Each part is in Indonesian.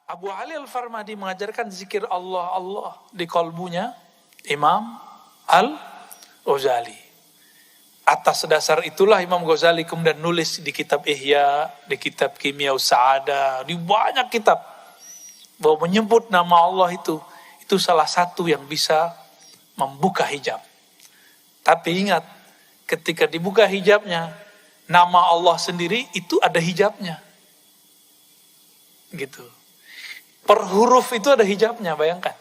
Abu Ali Al-Farmadi mengajarkan zikir Allah Allah di kalbunya Imam Al-Ghazali. Atas dasar itulah Imam Ghazali kemudian nulis di kitab Ihya, di kitab Kimia Sa'adah, di banyak kitab bahwa menyebut nama Allah itu salah satu yang bisa membuka hijab. Tapi ingat, ketika dibuka hijabnya, nama Allah sendiri itu ada hijabnya. Gitu. Per huruf itu ada hijabnya, bayangkan.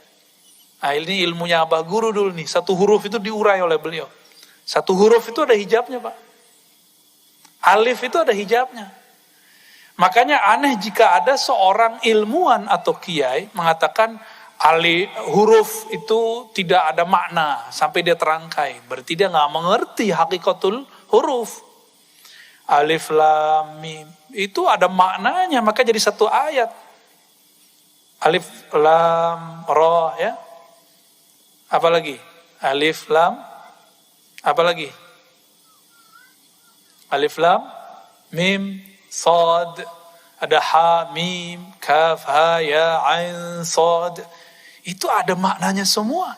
Nah, ini ilmunya Abah Guru dulu nih. Satu huruf itu diurai oleh beliau. Satu huruf itu ada hijabnya, Pak. Alif itu ada hijabnya. Makanya aneh jika ada seorang ilmuwan atau kiai mengatakan huruf itu tidak ada makna sampai dia terangkai. Berarti dia nggak mengerti hakikatul huruf. Alif lam mim itu ada maknanya, maka jadi satu ayat. Alif lam ra ya. Apa lagi? Alif lam apa lagi? Alif lam mim sad, ada ha mim kaf ha ya ain sad. Itu ada maknanya semua.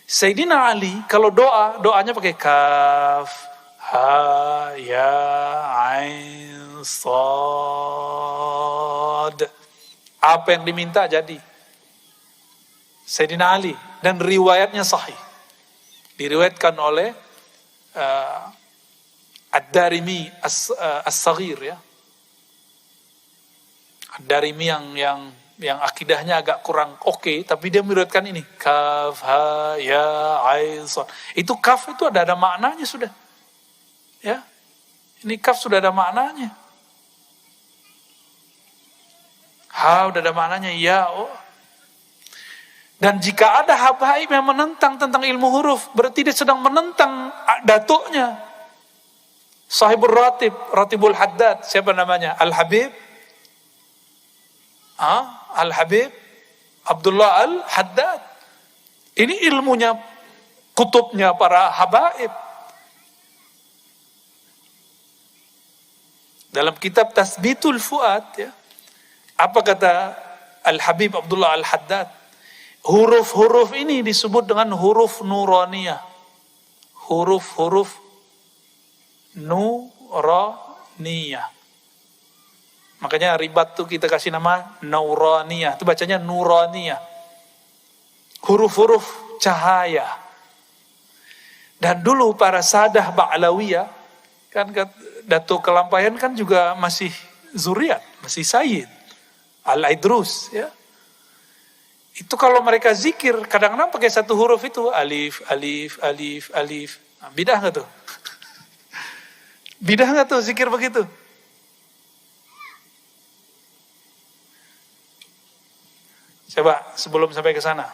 Sayyidina Ali kalau doanya pakai kaf ha ya ain sad. Apa yang diminta jadi. Sayyidina Ali, dan riwayatnya sahih. Diriwayatkan oleh Ad-Darimi As-Saghir ya. Ad-Darimi yang akidahnya agak kurang oke, tapi dia meriwayatkan ini kaf ha ya ain sad. Itu kaf itu ada maknanya sudah. Ya. Ini kaf sudah ada maknanya. Ha udah ada maknanya ya oh. Dan jika ada habaib yang menentang tentang ilmu huruf, berarti dia sedang menentang datuknya. Sahibul Ratibul Haddad, siapa namanya? Al-Habib. Al-Habib Abdullah Al-Haddad. Ini ilmunya, kutubnya para habaib. Dalam kitab Tasbitul Fuad, ya, apa kata Al-Habib Abdullah Al-Haddad? Huruf-huruf ini disebut dengan huruf nuraniyah. Huruf-huruf nuraniyah. Makanya ribat tuh kita kasih nama nuraniyah. Itu bacanya nuraniyah. Huruf-huruf cahaya. Dan dulu para sadah Ba'lawiyah, kan Datuk Kelampayan kan juga masih zuriat, masih Sayyid. Al-Idrus, ya. Itu kalau mereka zikir, kadang-kadang pakai satu huruf itu, alif, alif, alif, alif. Nah, bidah gak tuh? Bidah gak tuh zikir begitu? Coba sebelum sampai ke sana.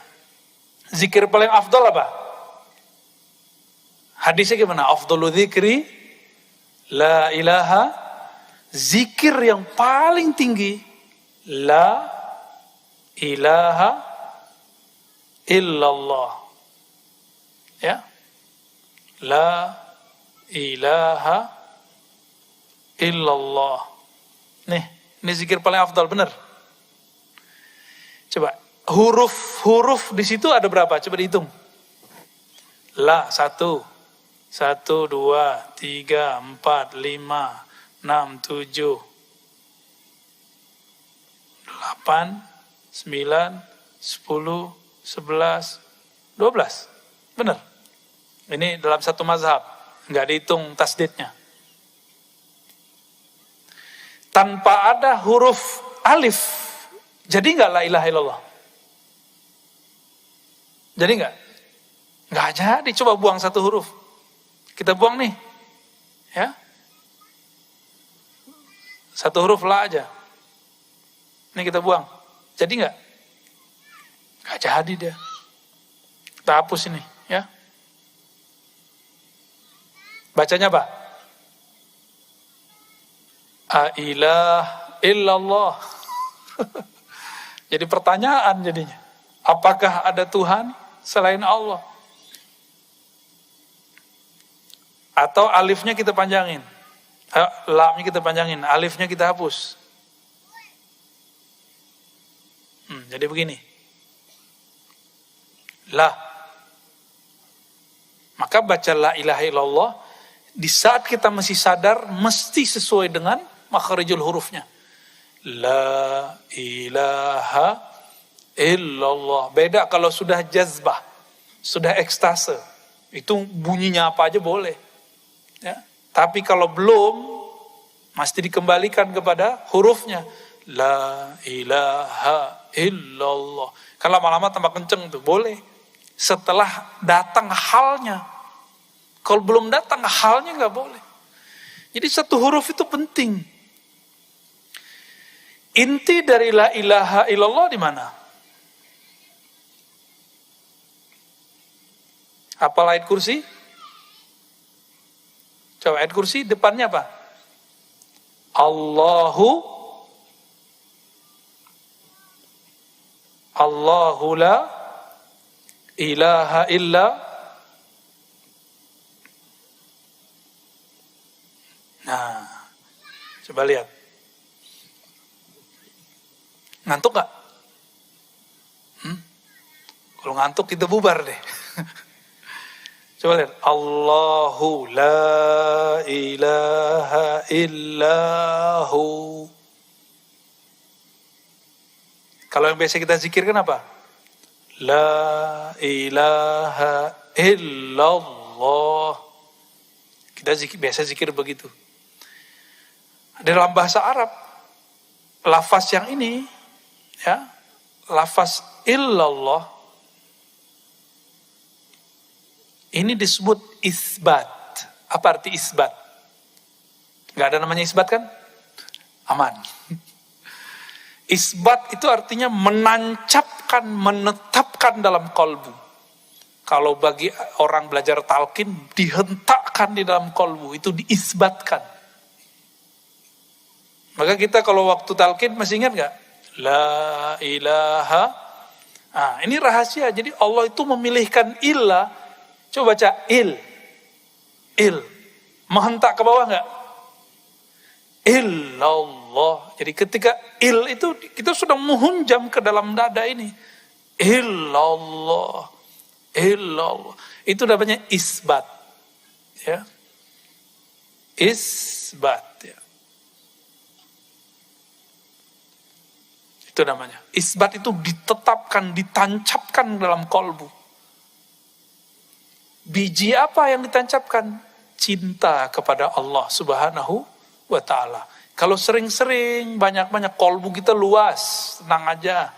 Zikir paling afdal apa? Hadisnya gimana? Afdalu dzikri la ilaha. Zikir yang paling tinggi la ilaha illallah. Ya. La ilaha illallah. Nih, ini zikir paling afdal, benar. Coba, huruf di situ ada berapa? Coba dihitung. La, 1, 1, 2, 3, 4, 5, 6, 7, 8, 9, 10, 11, 12. Benar. Ini dalam satu mazhab. Enggak dihitung tasdidnya. Tanpa ada huruf alif, jadi enggak la ilaha illallah? Jadi enggak? Enggak jadi, coba buang satu huruf. Kita buang nih. Ya. Satu huruf la aja. Ini kita buang. Jadi enggak? Enggak jadi dia. Kita hapus ini, ya. Bacanya apa? A-ilah illallah. Jadi pertanyaan jadinya. Apakah ada Tuhan selain Allah? Atau alifnya kita panjangin. Lamnya kita panjangin, alifnya kita hapus. Jadi begini. La. Maka baca la ilaha illallah di saat kita masih sadar mesti sesuai dengan makharijul hurufnya. La ilaha illallah. Beda kalau sudah jazbah, sudah ekstase. Itu bunyinya apa aja boleh. Ya. Tapi kalau belum, mesti dikembalikan kepada hurufnya. La ilaha illallah. Kan lama-lama tambah kenceng tuh, boleh. Setelah datang halnya. Kalau belum datang halnya nggak boleh. Jadi satu huruf itu penting. Inti dari la ilaha illallah di mana? Apa ayat kursi? Coba ayat kursi depannya apa? Allahu la ilaha illa. Nah, coba lihat. Ngantuk gak? Kalau ngantuk kita bubar deh. Coba lihat. Allahu la ilaha illahu. Kalau yang biasa kita zikirkan apa? La ilaha illallah. Kita biasa zikir begitu. Dalam bahasa Arab, lafaz yang ini, ya, lafaz illallah, ini disebut isbat. Apa arti isbat? Gak ada namanya isbat kan? Aman. Isbat itu artinya menancapkan, menetapkan dalam kolbu. Kalau bagi orang belajar talqin, dihentakkan di dalam kolbu, itu diisbatkan. Maka kita kalau waktu talqin masih ingat gak? La ilaha. Nah, ini rahasia. Jadi Allah itu memilihkan ilah. Coba baca il. Menghentak ke bawah gak? Illallah. Jadi ketika il itu kita sudah menghunjam ke dalam dada ini. Illallah. Itu namanya isbat. Ya. Isbat. Ya. Itu namanya. Isbat itu ditetapkan, ditancapkan dalam kolbu. Biji apa yang ditancapkan? Cinta kepada Allah Subhanahu wa ta'ala. Kalau sering-sering, banyak-banyak, kolbu kita luas, tenang aja.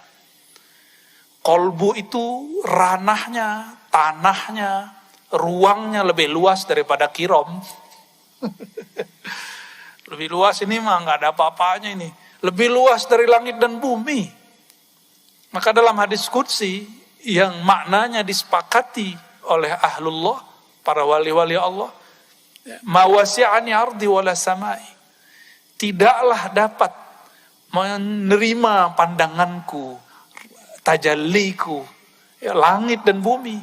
Kolbu itu ranahnya, tanahnya, ruangnya lebih luas daripada Kirom. Lebih luas ini mah nggak ada apa-apanya ini. Lebih luas dari langit dan bumi. Maka dalam hadis qudsi yang maknanya disepakati oleh ahlullah, para wali-wali Allah, ma wasi'ani ardi wala samai. Tidaklah dapat menerima pandanganku, tajalliku, ya, langit dan bumi.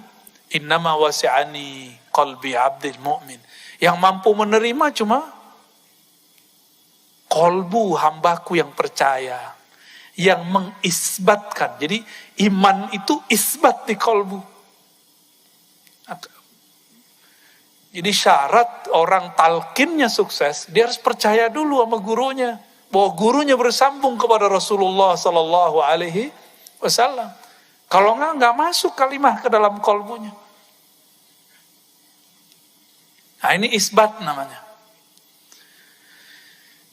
Innama wasi'ani qalbi abdil mu'min. Yang mampu menerima cuma kolbu hambaku yang percaya, yang mengisbatkan. Jadi iman itu isbat di kolbu. Jadi syarat orang talqinnya sukses, dia harus percaya dulu sama gurunya, bahwa gurunya bersambung kepada Rasulullah Sallallahu Alaihi Wasallam. Kalau nggak masuk kalimah ke dalam kolbunya. Nah, ini isbat namanya.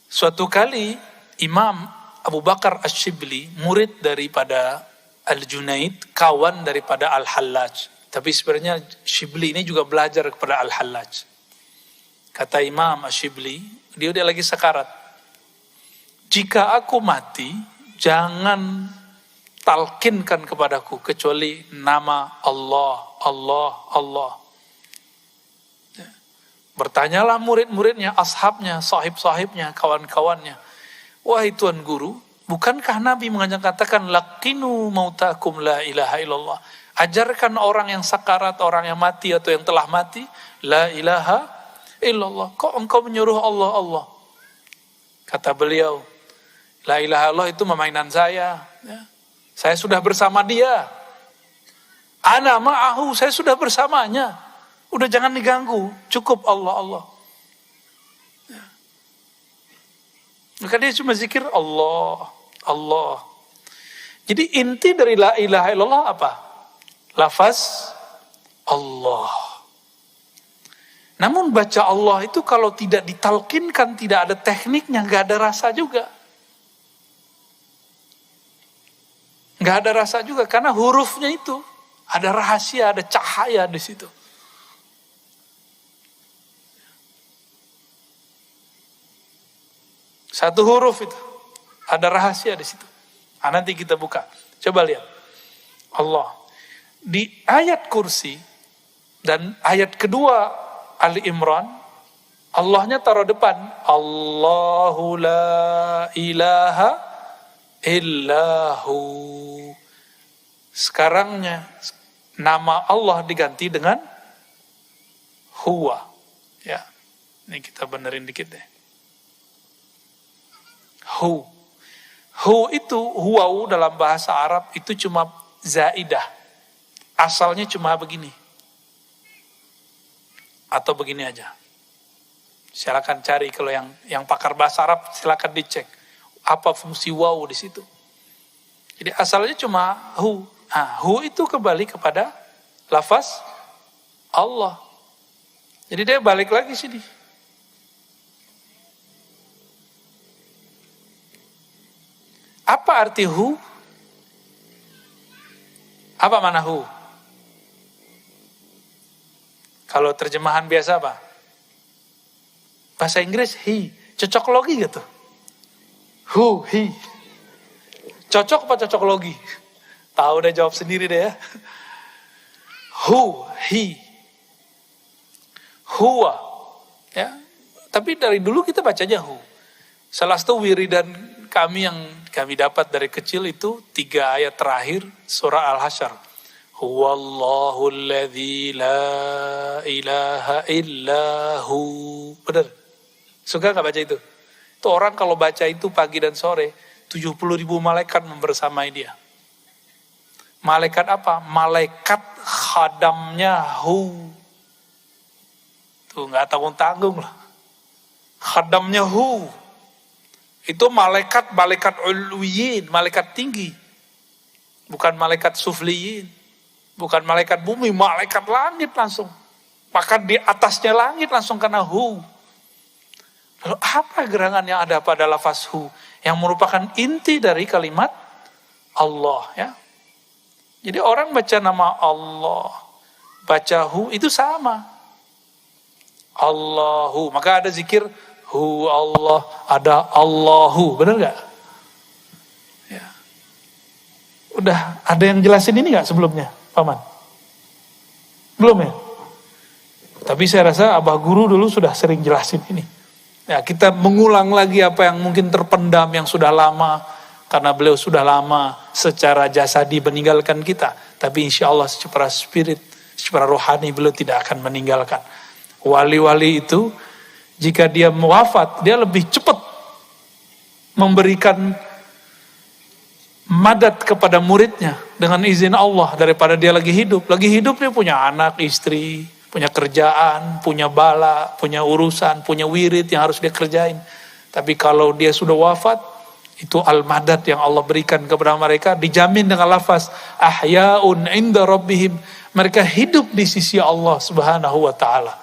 Suatu kali Imam Abu Bakar Asy-Syibli, murid daripada Al-Junaid, kawan daripada Al-Hallaj. Tapi sebenarnya Syibli ini juga belajar kepada Al-Hallaj. Kata Imam Asy-Syibli, dia udah lagi sekarat. Jika aku mati, jangan talkinkan kepadaku kecuali nama Allah, Allah, Allah. Bertanyalah murid-muridnya, ashabnya, sahib-sahibnya, kawan-kawannya. Wahai Tuan Guru, bukankah Nabi mengatakan laqinu mautakum la ilaha illallah? Ajarkan orang yang sakarat, orang yang mati atau yang telah mati, la ilaha illallah. Kok engkau menyuruh Allah, Allah? Kata beliau, la ilaha illallah itu memainan saya. Ya. Saya sudah bersama dia. Ana ma'ahu, saya sudah bersamanya. Udah jangan diganggu, cukup Allah, Allah. Ya. Maka dia cuma zikir Allah, Allah. Jadi inti dari la ilaha illallah apa? Lafaz Allah. Namun baca Allah itu kalau tidak ditalkinkan, tidak ada tekniknya, gak ada rasa juga. Gak ada rasa juga, karena hurufnya itu ada rahasia, ada cahaya di situ. Satu huruf itu ada rahasia di situ. Nah, nanti kita buka. Coba lihat. Allah. Di ayat kursi dan ayat kedua Ali Imran, Allahnya taruh depan. Allahu la ilaha illahu. Sekarangnya nama Allah diganti dengan huwa. Ya. Ini kita benerin dikit deh. Hu. Hu itu, huwau dalam bahasa Arab itu cuma zaidah. Asalnya cuma begini. Atau begini aja. Silakan cari, kalau yang pakar bahasa Arab silakan dicek. Apa fungsi waw di situ. Jadi asalnya cuma hu. Nah, hu itu kembali kepada lafaz Allah. Jadi dia balik lagi sini. Apa arti hu? Apa mana hu? Kalau terjemahan biasa apa? Bahasa Inggris he. Cocok logi gitu. Hu, he. Cocok apa cocok logi? Tahu deh, jawab sendiri deh ya. Hu, he. Huwa. Ya. Tapi dari dulu kita bacanya hu. Salah satu wiridan kami yang kami dapat dari kecil itu 3 ayat terakhir surah Al-Hasyr. Huwallahu alladzi la ilaha illahu. Benar? Suka gak baca itu? Itu orang kalau baca itu pagi dan sore, 70.000 malaikat membersamai dia. Malaikat apa? Malaikat khadamnya hu. Tuh gak tanggung-tanggung lah. Khadamnya hu. Itu malaikat ulwiyin, malaikat tinggi. Bukan malaikat sufliyin. Bukan malaikat bumi, malaikat langit langsung. Bahkan di atasnya langit langsung karena hu. Lalu apa gerangan yang ada pada lafaz hu? Yang merupakan inti dari kalimat Allah, ya. Jadi orang baca nama Allah, baca hu itu sama. Allahu, maka ada zikir hu Allah, ada Allahu, benar gak? Ya. Udah ada yang jelasin ini gak sebelumnya, Paman? Belum ya? Tapi saya rasa Abah Guru dulu sudah sering jelasin ini. Ya, kita mengulang lagi apa yang mungkin terpendam yang sudah lama, karena beliau sudah lama secara jasadi meninggalkan kita. Tapi insya Allah secara spirit, secara rohani beliau tidak akan meninggalkan. Wali-wali itu jika dia wafat, dia lebih cepat memberikan madat kepada muridnya dengan izin Allah daripada dia lagi hidup. Lagi hidup dia punya anak, istri, punya kerjaan, punya bala, punya urusan, punya wirid yang harus dia kerjain. Tapi kalau dia sudah wafat, itu al-madad yang Allah berikan kepada mereka, dijamin dengan lafaz ahya'un inda rabbihim. Mereka hidup di sisi Allah Subhanahu wa ta'ala.